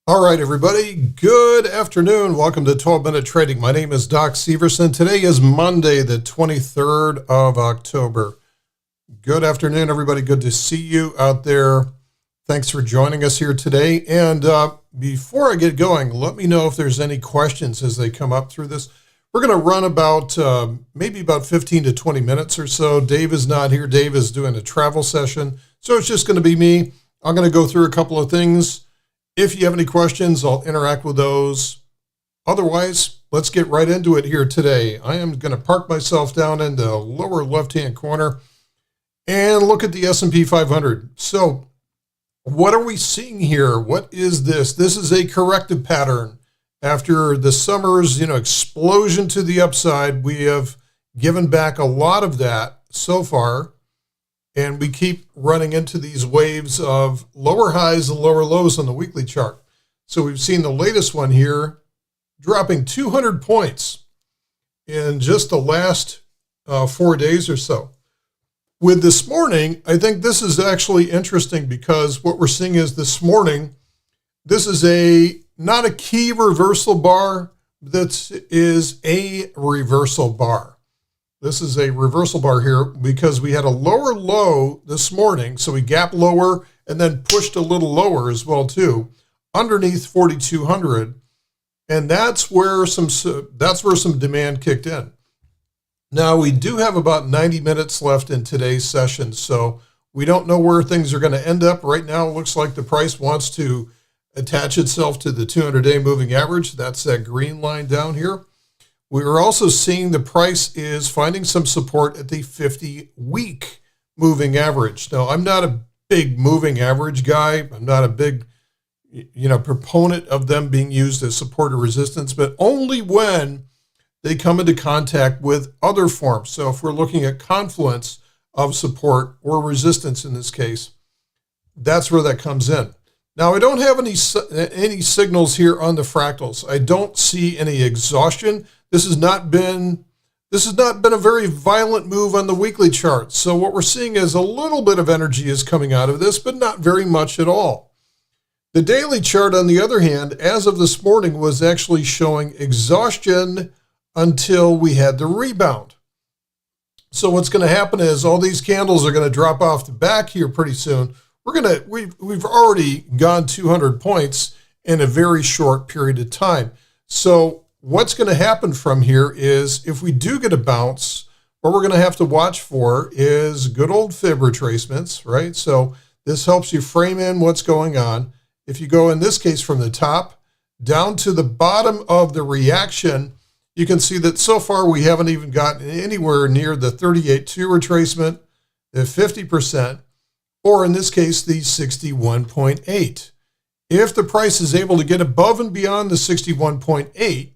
All right, everybody. Good afternoon. Welcome to 12-Minute Trading. My name is Doc Severson. Today is Monday, the 23rd of October. Good afternoon, everybody. Good to see you out there. Thanks for joining us here today. And before I get going, let me know if there's any questions as they come up through this. We're going to run about maybe about 15 to 20 minutes or so. Dave is not here. Dave is doing a travel session. So it's just going to be me. I'm going to go through a couple of things. If you have any questions, I'll interact with those. Otherwise, let's get right into it here today. I am going to park myself down in the lower left-hand corner and look at the S&P 500. So what are we seeing here? What is this? This is a corrective pattern. After the summer's explosion to the upside, we have given back a lot of that so far. And we keep running into these waves of lower highs and lower lows on the weekly chart. So we've seen the latest one here dropping 200 points in just the last 4 days or so. With this morning, I think this is actually interesting because what we're seeing is this morning, this is not a key reversal bar, this is a reversal bar. This is a reversal bar here because we had a lower low this morning. So we gapped lower and then pushed a little lower as well too, underneath 4,200. And that's where some demand kicked in. Now we do have about 90 minutes left in today's session. So we don't know where things are going to end up. Right now, it looks like the price wants to attach itself to the 200-day moving average. That's that green line down here. We are also seeing the price is finding some support at the 50-week moving average. Now, I'm not a big moving average guy. I'm not a big, proponent of them being used as support or resistance, but only when they come into contact with other forms. So if we're looking at confluence of support or resistance in this case, that's where that comes in. Now, I don't have any signals here on the fractals. I don't see any exhaustion. This has not been a very violent move on the weekly chart. So what we're seeing is a little bit of energy is coming out of this, but not very much at all. The daily chart, on the other hand, as of this morning, was actually showing exhaustion until we had the rebound. So what's going to happen is all these candles are going to drop off the back here pretty soon. We've already gone 200 points in a very short period of time. So what's going to happen from here is if we do get a bounce, what we're going to have to watch for is good old fib retracements, right? So this helps you frame in what's going on. If you go in this case from the top down to the bottom of the reaction, you can see that so far we haven't even gotten anywhere near the 38.2 retracement, the 50%, or in this case, the 61.8. If the price is able to get above and beyond the 61.8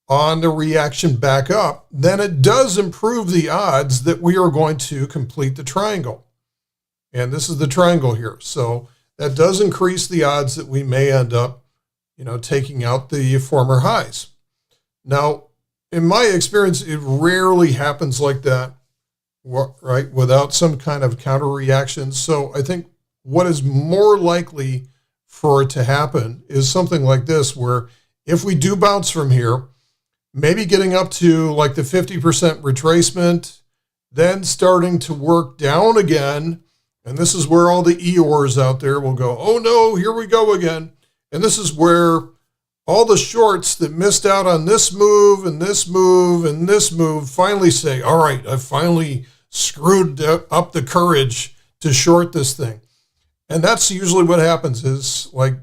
on the reaction back up, then it does improve the odds that we are going to complete the triangle. And this is the triangle here. So that does increase the odds that we may end up, taking out the former highs. Now, in my experience, it rarely happens like that, right, without some kind of counter reaction. So I think what is more likely for it to happen is something like this, where if we do bounce from here, maybe getting up to like the 50% retracement, then starting to work down again. And this is where all the Eeyores out there will go, oh no, here we go again. And this is where all the shorts that missed out on this move and this move and this move finally say, all right, I finally screwed up the courage to short this thing. And that's usually what happens is like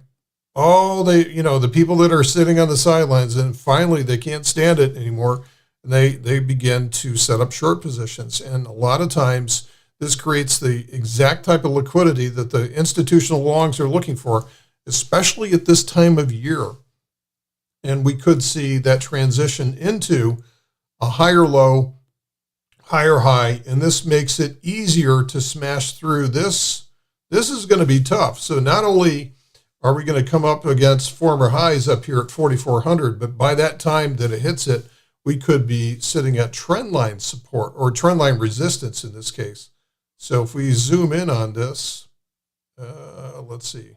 the people that are sitting on the sidelines and finally they can't stand it anymore. And they begin to set up short positions. And a lot of times this creates the exact type of liquidity that the institutional longs are looking for, especially at this time of year. And we could see that transition into a higher low, higher high, and this makes it easier to smash through this. This is going to be tough. So not only are we going to come up against former highs up here at 4,400, but by that time that it hits it, we could be sitting at trendline support or trendline resistance in this case. So if we zoom in on this, let's see.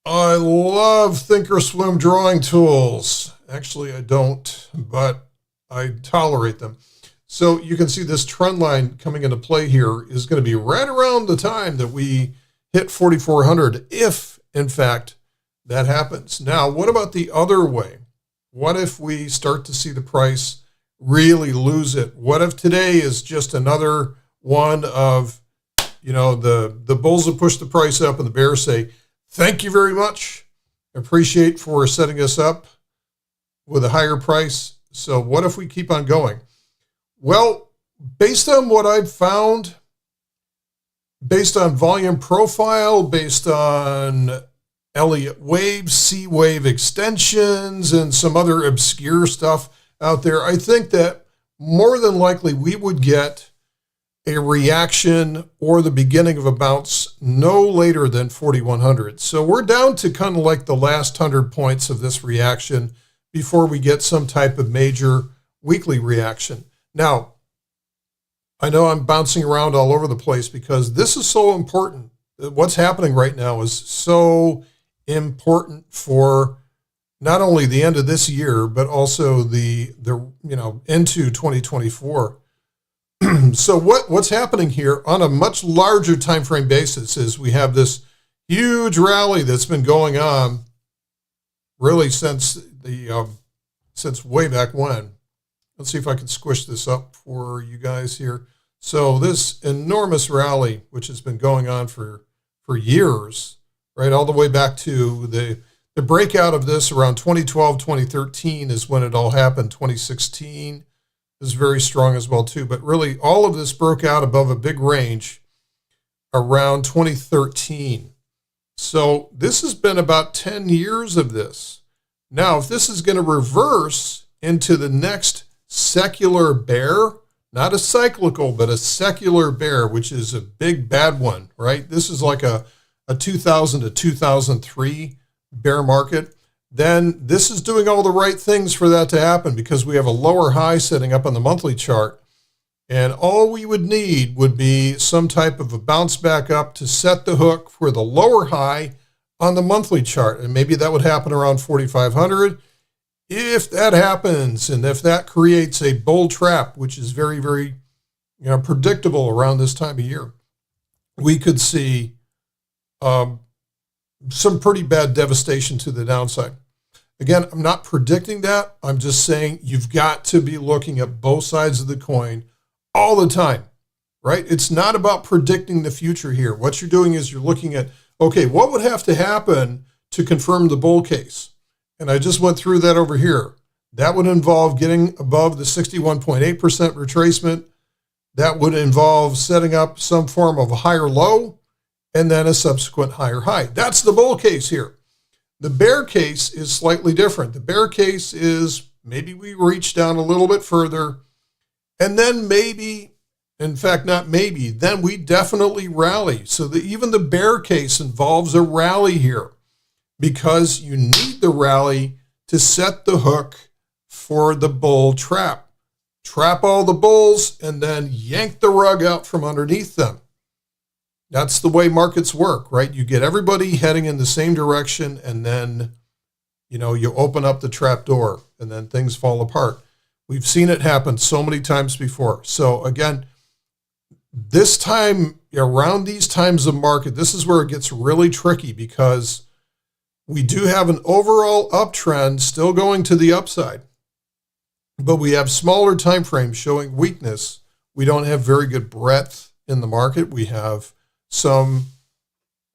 I love Thinkorswim drawing tools. Actually, I don't, but I tolerate them. So you can see this trend line coming into play here is going to be right around the time that we hit 4,400, if in fact that happens. Now, what about the other way? What if we start to see the price really lose it? What if today is just another one of, the bulls that push the price up and the bears say, thank you very much. Appreciate for setting us up with a higher price. So what if we keep on going? Well, based on what I've found, based on volume profile, based on Elliott wave, C wave extensions, and some other obscure stuff out there, I think that more than likely we would get a reaction or the beginning of a bounce no later than 4,100. So we're down to kind of like the last 100 points of this reaction before we get some type of major weekly reaction. Now, I know I'm bouncing around all over the place because this is so important. What's happening right now is so important for not only the end of this year, but also the into 2024. So what's happening here on a much larger time frame basis is we have this huge rally that's been going on really since way back when. Let's see if I can squish this up for you guys here. So this enormous rally, which has been going on for years, right, all the way back to the breakout of this around 2012, 2013 is when it all happened. 2016 is very strong as well too. But really all of this broke out above a big range around 2013. So this has been about 10 years of this. Now, if this is going to reverse into the next secular bear, not a cyclical, but a secular bear, which is a big bad one, right? This is like a 2000 to 2003 bear market. Then this is doing all the right things for that to happen because we have a lower high setting up on the monthly chart. And all we would need would be some type of a bounce back up to set the hook for the lower high on the monthly chart. And maybe that would happen around 4,500. If that happens, and if that creates a bull trap, which is very, very predictable around this time of year, we could see some pretty bad devastation to the downside. Again, I'm not predicting that. I'm just saying you've got to be looking at both sides of the coin all the time, right? It's not about predicting the future here. What you're doing is you're looking at, okay, what would have to happen to confirm the bull case? And I just went through that over here. That would involve getting above the 61.8% retracement. That would involve setting up some form of a higher low and then a subsequent higher high. That's the bull case here. The bear case is slightly different. The bear case is maybe we reach down a little bit further and then maybe, in fact, not maybe, then we definitely rally. So even the bear case involves a rally here because you need the rally to set the hook for the bull trap. Trap all the bulls and then yank the rug out from underneath them. That's the way markets work, right? You get everybody heading in the same direction and then, you open up the trap door and then things fall apart. We've seen it happen so many times before. So again, this time, around these times of market, this is where it gets really tricky because we do have an overall uptrend still going to the upside, but we have smaller time frames showing weakness. We don't have very good breadth in the market. We have some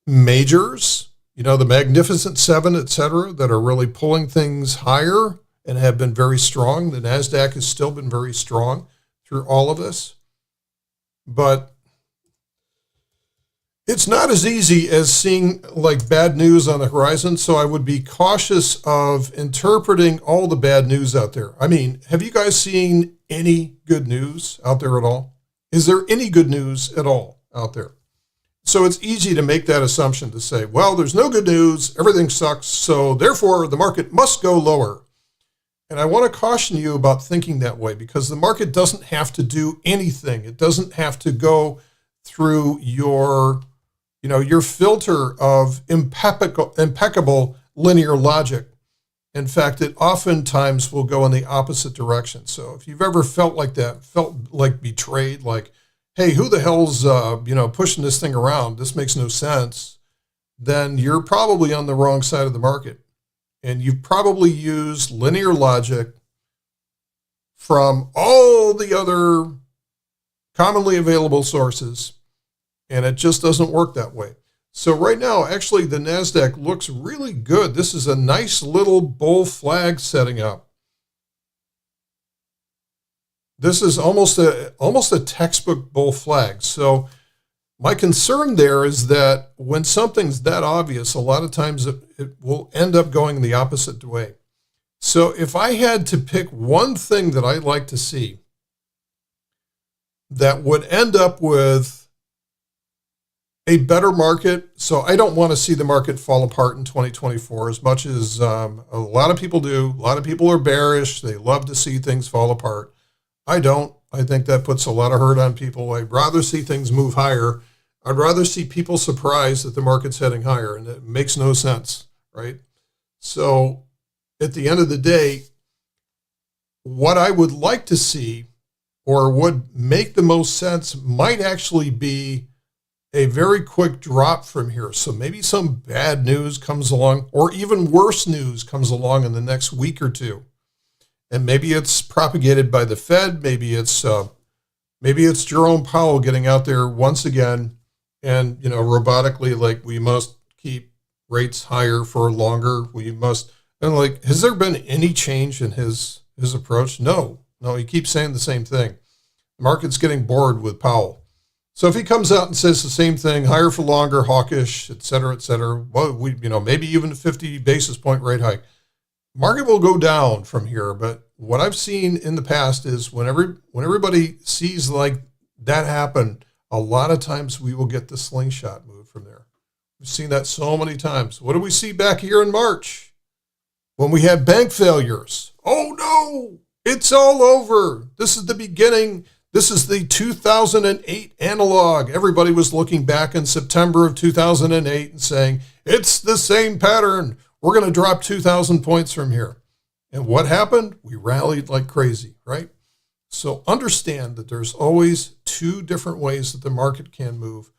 majors, the Magnificent Seven, et cetera, that are really pulling things higher and have been very strong. The NASDAQ has still been very strong through all of this. But it's not as easy as seeing like bad news on the horizon. So I would be cautious of interpreting all the bad news out there. I mean, have you guys seen any good news out there at all? Is there any good news at all out there? So it's easy to make that assumption to say, well, there's no good news, everything sucks, so therefore the market must go lower. And I want to caution you about thinking that way because the market doesn't have to do anything. It doesn't have to go through your your filter of impeccable linear logic. In fact, it oftentimes will go in the opposite direction. So if you've ever felt like that, felt like betrayed, like, hey, who the hell's, pushing this thing around? This makes no sense. Then you're probably on the wrong side of the market. And you've probably used linear logic from all the other commonly available sources, and it just doesn't work that way. So right now, actually, the NASDAQ looks really good. This is a nice little bull flag setting up. This is almost a textbook bull flag. So my concern there is that when something's that obvious, a lot of times it will end up going the opposite way. So if I had to pick one thing that I'd like to see that would end up with a better market, so I don't want to see the market fall apart in 2024 as much as a lot of people do. A lot of people are bearish. They love to see things fall apart. I don't. I think that puts a lot of hurt on people. I'd rather see things move higher. I'd rather see people surprised that the market's heading higher, and it makes no sense, right? So at the end of the day, what I would like to see or would make the most sense might actually be a very quick drop from here. So maybe some bad news comes along, or even worse news comes along in the next week or two. And maybe it's propagated by the Fed. Maybe it's Jerome Powell getting out there once again and, robotically, like, we must keep rates higher for longer. We must, and like, has there been any change in his approach? No, he keeps saying the same thing. The market's getting bored with Powell. So if he comes out and says the same thing, higher for longer, hawkish, et cetera, well, maybe even a 50 basis point rate hike, market will go down from here. But what I've seen in the past is when everybody sees like that happen, a lot of times we will get the slingshot move from there. We've seen that so many times. What do we see back here in March when we had bank failures? Oh no, it's all over. This is the beginning. This is the 2008 analog. Everybody was looking back in September of 2008 and saying, it's the same pattern. We're going to drop 2,000 points from here. And what happened? We rallied like crazy, right? So understand that there's always two different ways that the market can move.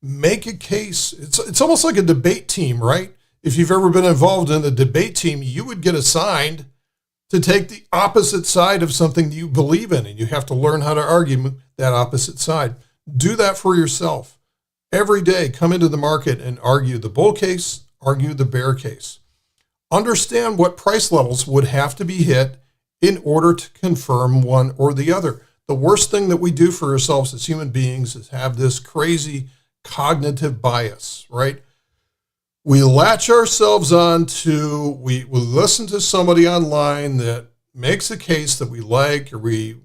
Make a case. It's almost like a debate team, right? If you've ever been involved in a debate team, you would get assigned to take the opposite side of something you believe in, and you have to learn how to argue that opposite side. Do that for yourself. Every day, come into the market and argue the bull case, argue the bear case. Understand what price levels would have to be hit in order to confirm one or the other. The worst thing that we do for ourselves as human beings is have this crazy cognitive bias, right? We latch ourselves on to, we listen to somebody online that makes a case that we like, or we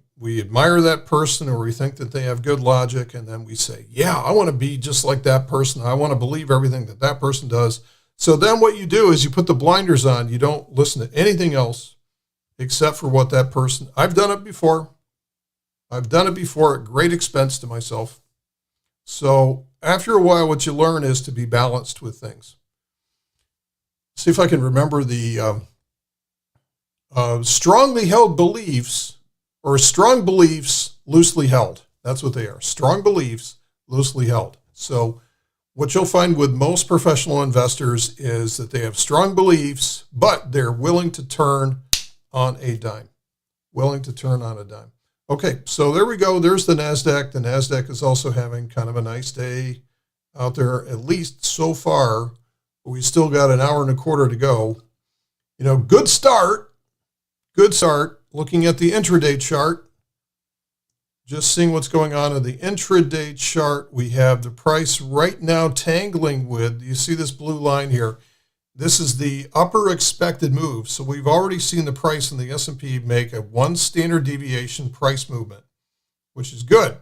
admire that person, or we think that they have good logic, and then we say, yeah, I want to be just like that person. I want to believe everything that that person does. So then what you do is you put the blinders on. You don't listen to anything else except for what that person, I've done it before. I've done it before at great expense to myself. So after a while, what you learn is to be balanced with things. See if I can remember the strongly held beliefs, or strong beliefs loosely held. That's what they are. Strong beliefs loosely held. So what you'll find with most professional investors is that they have strong beliefs, but they're willing to turn on a dime. Willing to turn on a dime. Okay, so there we go. There's the NASDAQ. The NASDAQ is also having kind of a nice day out there, at least so far. We still got an hour and a quarter to go. Good start. Good start. Looking at the intraday chart, just seeing what's going on in the intraday chart. We have the price right now tangling with, you see this blue line here? This is the upper expected move. So we've already seen the price in the S&P make a 1 standard deviation price movement, which is good.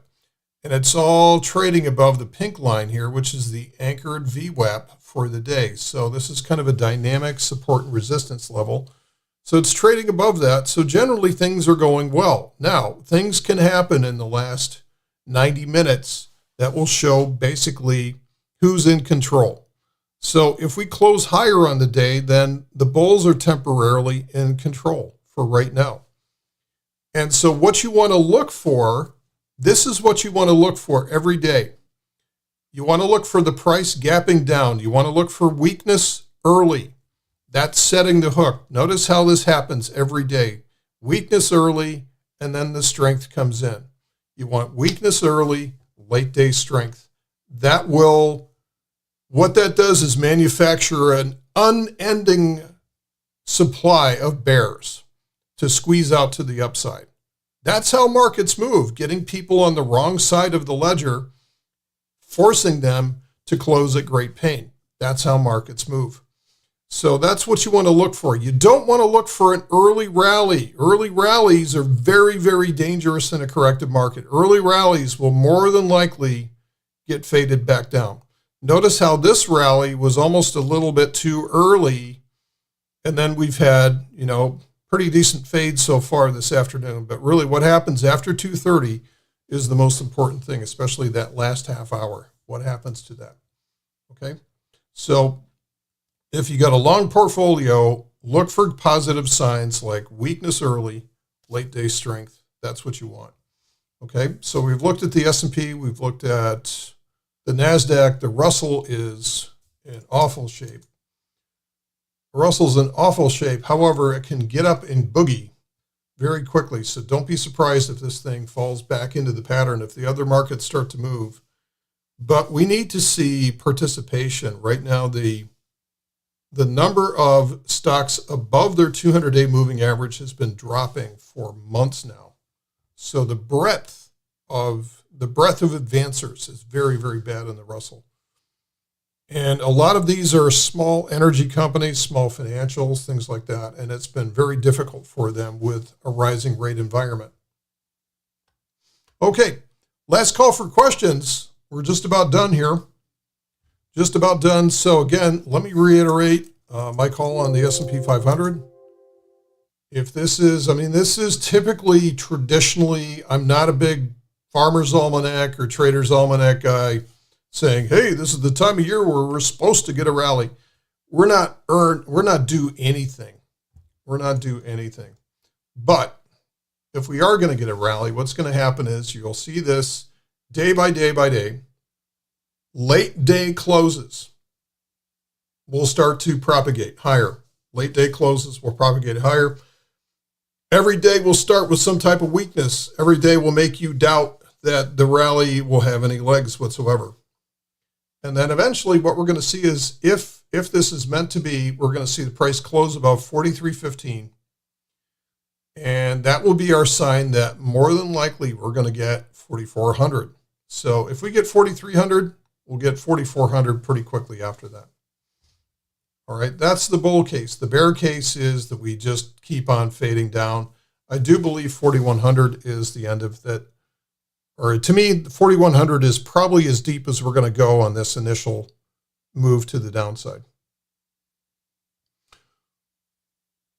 And it's all trading above the pink line here, which is the anchored VWAP for the day. So this is kind of a dynamic support and resistance level. So it's trading above that. So generally things are going well. Now, things can happen in the last 90 minutes that will show basically who's in control. So if we close higher on the day, then the bulls are temporarily in control for right now. And so what you want to look for, this is what you want to look for every day. You want to look for the price gapping down. You want to look for weakness early. That's setting the hook. Notice how this happens every day. Weakness early, and then the strength comes in. You want weakness early, late day strength. What that does is manufacture an unending supply of bears to squeeze out to the upside. That's how markets move, getting people on the wrong side of the ledger, forcing them to close at great pain. That's how markets move. So that's what you want to look for. You don't want to look for an early rally. Early rallies are very, very dangerous in a corrective market. Early rallies will more than likely get faded back down. Notice how this rally was almost a little bit too early, and then we've had, pretty decent fades so far this afternoon. But really what happens after 2:30 is the most important thing, especially that last half hour. What happens to that? Okay? So if you got a long portfolio, look for positive signs like weakness early, late day strength. That's what you want. Okay, so we've looked at the S&P, we've looked at the NASDAQ. The Russell is in awful shape. Russell's in awful shape. However, it can get up and boogie very quickly. So don't be surprised if this thing falls back into the pattern, if the other markets start to move. But we need to see participation. Right now, the number of stocks above their 200-day moving average has been dropping for months now. So the breadth of advancers is very, very bad in the Russell. And a lot of these are small energy companies, small financials, things like that. And it's been very difficult for them with a rising rate environment. Okay, last call for questions. We're just about done here. Just about done. So again, let me reiterate my call on the S&P 500. If this is typically, traditionally, I'm not a big Farmer's Almanac or Trader's Almanac guy saying, hey, this is the time of year where we're supposed to get a rally. We're not due anything. We're not due anything. But if we are going to get a rally, what's going to happen is you'll see this day by day by day. Late day closes will start to propagate higher. Late day closes will propagate higher. Every day will start with some type of weakness. Every day will make you doubt that the rally will have any legs whatsoever. And then eventually what we're going to see is if this is meant to be, we're going to see the price close above 43.15. And that will be our sign that more than likely we're going to get 4,400. So if we get 4,300, we'll get 4,400 pretty quickly after that. All right, that's the bull case. The bear case is that we just keep on fading down. I do believe 4,100 is the end of that. Or to me, 4,100 is probably as deep as we're going to go on this initial move to the downside.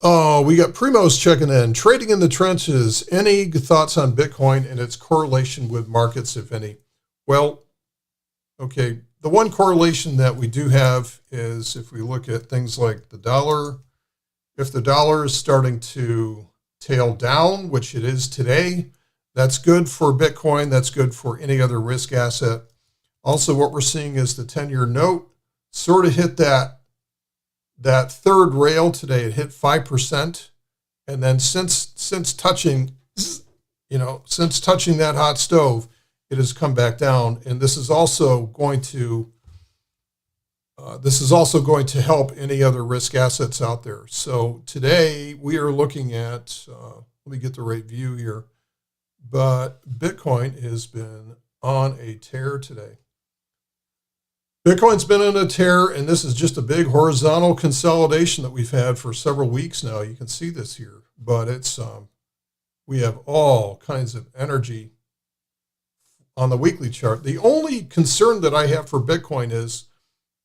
Oh, we got Primos checking in. Trading in the trenches. Any thoughts on Bitcoin and its correlation with markets, if any? Well, okay, the one correlation that we do have is if we look at things like the dollar, if the dollar is starting to tail down, which it is today, that's good for Bitcoin. That's good for any other risk asset. Also, what we're seeing is the 10-year note sort of hit that third rail today. It hit 5%. And then since touching that hot stove, it has come back down. And this is also going to help any other risk assets out there. So today we are looking at, let me get the right view here. But Bitcoin has been on a tear today. Bitcoin's been on a tear, and this is just a big horizontal consolidation that we've had for several weeks now. You can see this here, but it's we have all kinds of energy on the weekly chart. The only concern that I have for Bitcoin is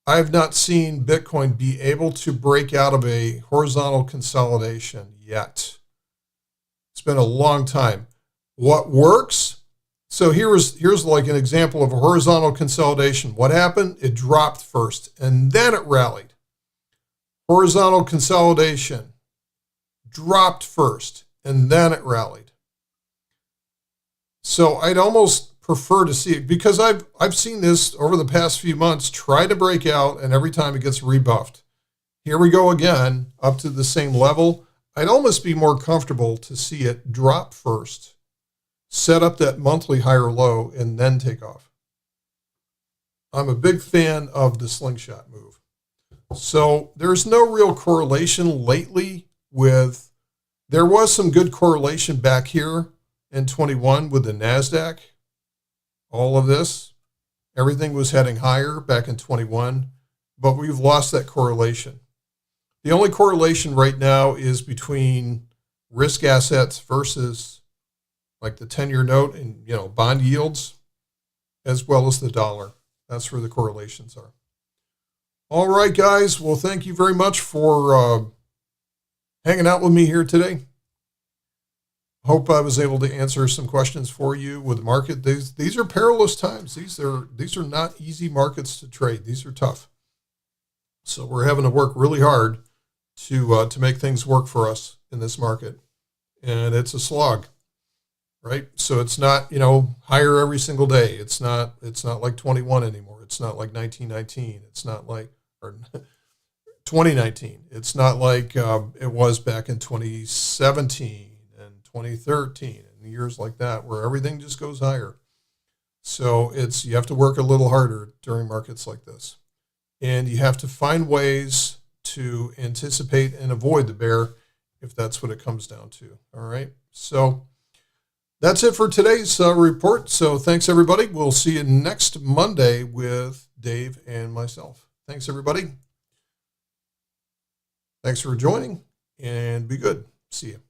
I have not seen Bitcoin be able to break out of a horizontal consolidation yet. It's been a long time. What works So here's like an example of a horizontal consolidation. What happened? It dropped first and then it rallied. Horizontal consolidation dropped first and then it rallied. So I'd almost prefer to see it because I've seen this over the past few months try to break out and every time it gets rebuffed. Here we go again up to the same level. I'd almost be more comfortable to see it drop first, set up that monthly higher low, and then take off. I'm a big fan of the slingshot move. So there's no real correlation lately with, there was some good correlation back here in 21 with the NASDAQ. All of this, everything was heading higher back in 21, but we've lost that correlation. The only correlation right now is between risk assets versus like the 10-year note and, bond yields, as well as the dollar. That's where the correlations are. All right, guys. Well, thank you very much for hanging out with me here today. Hope I was able to answer some questions for you with the market. These are perilous times. These are not easy markets to trade. These are tough. So we're having to work really hard to make things work for us in this market, and it's a slog. Right? So it's not, higher every single day. It's not like 21 anymore. It's not like 1919. It's not like, or 2019. It's not like it was back in 2017 and 2013 and years like that where everything just goes higher. So you have to work a little harder during markets like this. And you have to find ways to anticipate and avoid the bear if that's what it comes down to. All right. So that's it for today's report. So thanks, everybody. We'll see you next Monday with Dave and myself. Thanks, everybody. Thanks for joining, and be good. See you.